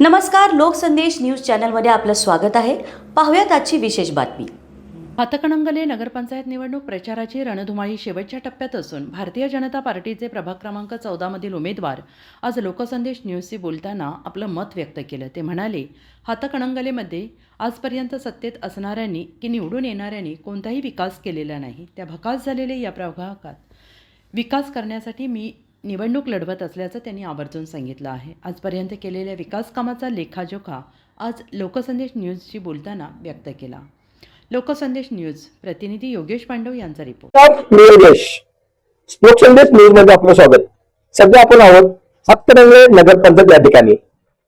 नमस्कार, लोकसंदेश न्यूज चॅनलमध्ये आपलं स्वागत आहे. पाहूयात आजची विशेष बातमी. हातकणंगले नगरपंचायत निवडणूक प्रचाराची रणधुमाळी शेवटच्या टप्प्यात असून भारतीय जनता पार्टीचे प्रभाग क्रमांक 14 मधील उमेदवार आज लोकसंदेश न्यूजशी बोलताना आपलं मत व्यक्त केलं. ते म्हणाले, हातकणंगलेमध्ये आजपर्यंत सत्तेत असणाऱ्यांनी की निवडून येणाऱ्यांनी कोणताही विकास केलेला नाही. त्या भकास झालेले या प्रभागात विकास करण्यासाठी मी निवडणूक लढवत असल्याचं त्यांनी आवर्जून सांगितलं आहे. आजपर्यंत केलेल्या विकास कामाचा लेखाजोखा आज लोकसंदेश न्यूजशी बोलताना व्यक्त केला. लोकसंदेश न्यूज प्रतिनिधी योगेश पांडव यांचा रिपोर्ट. लोकसंदेश न्यूज मध्ये आपलं स्वागत. सध्या आपण आहोत हातकणंगले नगरपंचायत या ठिकाणी.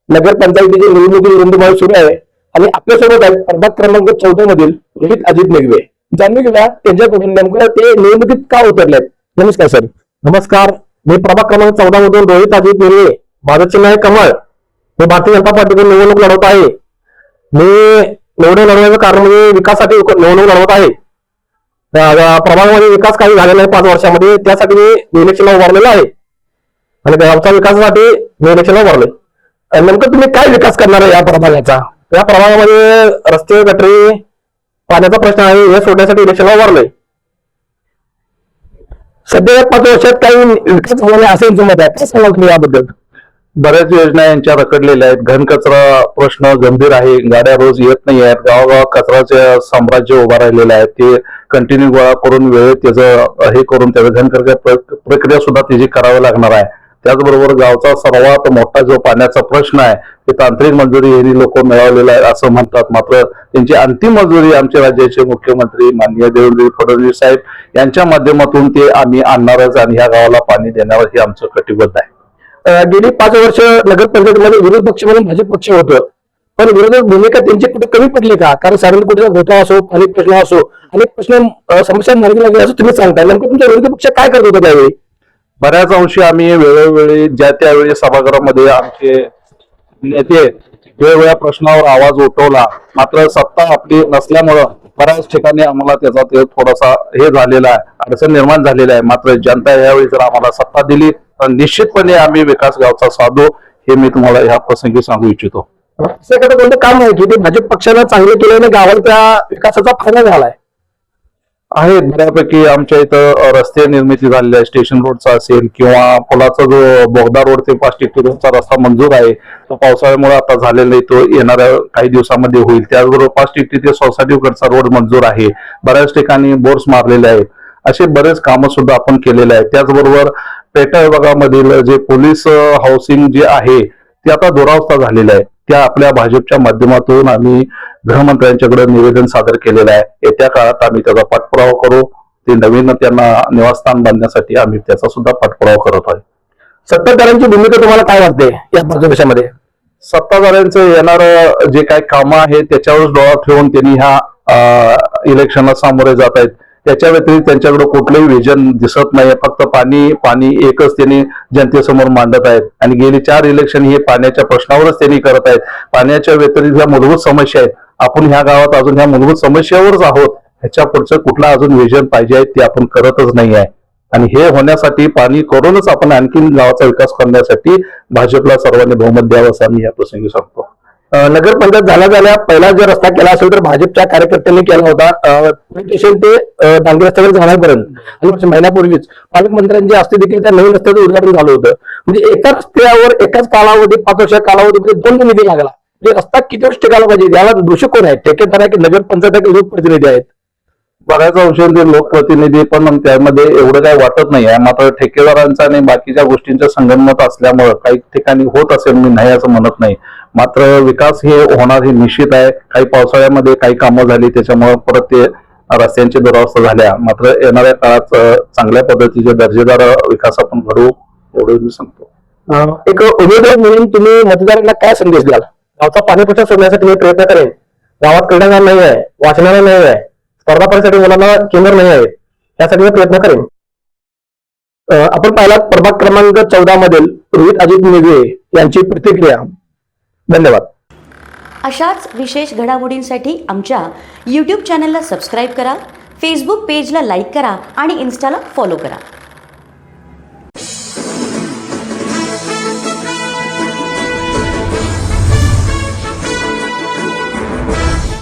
नगरपंचायतीची निवडणुकीची रणधुमाळी सुरू आहे आणि आपल्यासोबत आहेत प्रभाग क्रमांक 14 मधील रोहित अजित निगवे. जाणून घेऊया त्यांच्याकडून नेमकं ते निवडणुकीत का उतरलेत. नमस्कार सर. नमस्कार, मी प्रभाग क्रमांक 14 मधून रोहित अजित निगवे. माझं चिन्ह आहे कमळ. मी भारतीय जनता पार्टीकडून निवडणूक लढवत आहे. मी निवडणूक लढवण्याचं कारण म्हणजे विकासासाठी निवडणूक लढवत आहे. प्रभागामध्ये विकास काही झालेला नाही 5 वर्षामध्ये, त्यासाठी मी इलेक्शनला उभारलेला आहे आणि गावच्या विकासासाठी मी इलेक्शनला उभारलोय. नेमकं तुम्ही काय विकास करणार आहे या प्रभागाचा? या प्रभागामध्ये रस्ते, गटरी, पाण्याचा प्रश्न आहे, हे सोडण्यासाठी इलेक्शनला उभारलोय. सध्या 5 वर्षात काही विकास झाला नाही असं मत आहे. काय सांगाल तुम्ही याबद्दल? बऱ्याच योजना यांच्या रखडलेल्या आहेत. घनकचरा प्रश्न गंभीर आहे. गाड्या रोज येत नाही आहेत. गावागावात कचऱ्याचे साम्राज्य उभा राहिलेलं आहे. ते कंटिन्यू गोळा करून वेळेत त्याचं हे करून त्याचं घनकचरा प्रक्रिया सुद्धा त्याची करावी लागणार आहे. त्याचबरोबर गावचा सर्वात मोठा जो पाण्याचा प्रश्न आहे ते तांत्रिक मंजुरी हे लोक मिळवलेलं आहे असं म्हणतात. मात्र त्यांची अंतिम मंजुरी आमच्या राज्याचे मुख्यमंत्री माननीय देवेंद्र फडणवीस साहेब यांच्या माध्यमातून ते आम्ही आणणारच आणि ह्या गावाला पाणी देणार हे आमचं कटिबद्ध आहे. गेली 5 वर्ष नगरपंचायतीमध्ये विरोध पक्ष म्हणून भाजप पक्ष होतं, पण विरोधक भूमिका त्यांची कुठे कमी पडली का? कारण साधारण कुठे घोटाळा असो, अनेक प्रश्न असो, अनेक प्रश्न समस्या मार्गी लागले असं तुम्ही सांगताय. नेमकं तुमच्या विरोधी पक्ष काय करत होता त्यावेळी? बऱ्याच अंशी आम्ही वेळोवेळी ज्या त्यावेळी सभागृहामध्ये आमचे नेते वेगवेगळ्या प्रश्नावर आवाज उठवला. मात्र सत्ता आपली नसल्यामुळं बऱ्याच ठिकाणी आम्हाला त्याचा ते थोडासा हे झालेला आहे, अडचण निर्माण झालेला आहे. मात्र जनता यावेळी जर आम्हाला सत्ता दिली तर निश्चितपणे आम्ही विकास गावचा साधू हे मी तुम्हाला ह्या प्रसंगी सांगू इच्छितो. असं एखादं कोणतं काम आहे की ते भाजप पक्षानं चांगलं केलं आणि गावाला त्या विकासाचा फायदा झालाय? आहेत बऱ्यापैकी. आमच्या इथं रस्ते निर्मिती झालेली आहे. स्टेशन रोडचा असेल किंवा पुलाचा जो बोगदा रोड ते 5 रोडचा रस्ता मंजूर आहे. तो पावसाळ्यामुळे आता झालेला नाही, तो येणाऱ्या काही दिवसामध्ये होईल. त्याचबरोबर 5 ते सोसायटीकडचा रोड मंजूर आहे. बऱ्याच ठिकाणी बोर्स मारलेले आहेत. असे बरेच कामं सुद्धा आपण केलेले आहेत. त्याचबरोबर पेटा विभागामधील जे पोलीस हाऊसिंग जे आहे ते आता दुरावस्था झालेलं आहे. त्या आपल्या भाजपच्या माध्यमातून आम्ही गृहमंत्र्यांच्याकडे निवेदन सादर केलेलं आहे. येत्या काळात आम्ही त्याचा पाठपुरावा करू. ते नवीन त्यांना निवासस्थान बांधण्यासाठी आम्ही त्याचा सुद्धा पाठपुरावा करत आहे. सत्ताधाऱ्यांची भूमिका तुम्हाला काय वाटते या 5 वर्षामध्ये? सत्ताधाऱ्यांचं येणारं जे काही कामं आहे त्याच्यावर डोळा ठेवून त्यांनी ह्या इलेक्शनला सामोरे जात आहेत. त्याच्या व्यतिरिक्त त्यांच्याकडे कुठलंही विजन दिसत नाही. फक्त पाणी पाणी एकच त्यांनी जनतेसमोर मांडत आहेत आणि गेली 4 इलेक्शन हे पाण्याच्या प्रश्नावरच त्यांनी करत आहेत. पाण्याच्या व्यतिरिक्त ह्या मूलभूत समस्या आहेत. आपण ह्या गावात अजून ह्या मूलभूत समस्यावरच आहोत. ह्याच्या पुढचं कुठला अजून विजन पाहिजे आहे ते आपण करतच नाही आहे. आणि हे होण्यासाठी पाणी करूनच आपण आणखीन गावाचा विकास करण्यासाठी भाजपला सर्वांनी बहुमत द्यावं असं आम्ही या प्रसंगी सांगतो. नगरपंचायत झाल्या पहिला जर रस्ता केला असेल तर भाजपच्या कार्यकर्त्यांनी केला होता. स्टेशन ते डांगे रस्त्यावर जाण्यापर्यंत आणि महिन्यापूर्वीच पालकमंत्र्यांच्या हस्ते देखील त्या नवीन रस्त्याचं उद्घाटन झालं होतं. म्हणजे एका रस्त्यावर एकाच कालावधी 5 वर्षाच्या कालावधीमध्ये 2 निधी लागला. म्हणजे रस्ता किती वर्ष टिकायला पाहिजे? याला दोषी कोण आहेत? ठेकेदार आहे की नगरपंचायत लोकप्रतिनिधी आहेत? बऱ्याच अंशांचे लोकप्रतिनिधी पण त्यामध्ये एवढं काही वाटत नाही आहे. मात्र ठेकेदारांचा आणि बाकीच्या गोष्टींचं संगनमत असल्यामुळं काही ठिकाणी होत असेल, मी नाही असं म्हणत नाही. मात्र विकास हे होणार हे निश्चित आहे. काही पावसाळ्यामध्ये काही कामं झाली त्याच्यामुळे परत ते रस्त्यांची दुरावस्था झाल्या. मात्र येणाऱ्या काळात चांगल्या पद्धतीचे दर्जेदार विकास आपण घडवू एवढं मी सांगतो. एक उमेदवार म्हणून तुम्ही मतदारांना काय संदेश द्याल? गावचा पाणी प्रश्न सोडण्यासाठी मी प्रयत्न करेन. गावात क्रीडांगण नाही आहे, वाचनालय नाही आहे, स्पर्धा परीक्षेसाठी मुलांना केंद्र नाही आहे, यासाठी मी प्रयत्न करेन. आपण पाहिला प्रभाग क्रमांक 14 मधील रोहित अजित निगवे यांची प्रतिक्रिया. धन्यवाद. अशाच विशेष घडामोडींसाठी आमच्या YouTube चॅनलला सबस्क्राईब करा, फेसबुक पेजला लाईक करा आणि इन्स्टाला फॉलो करा.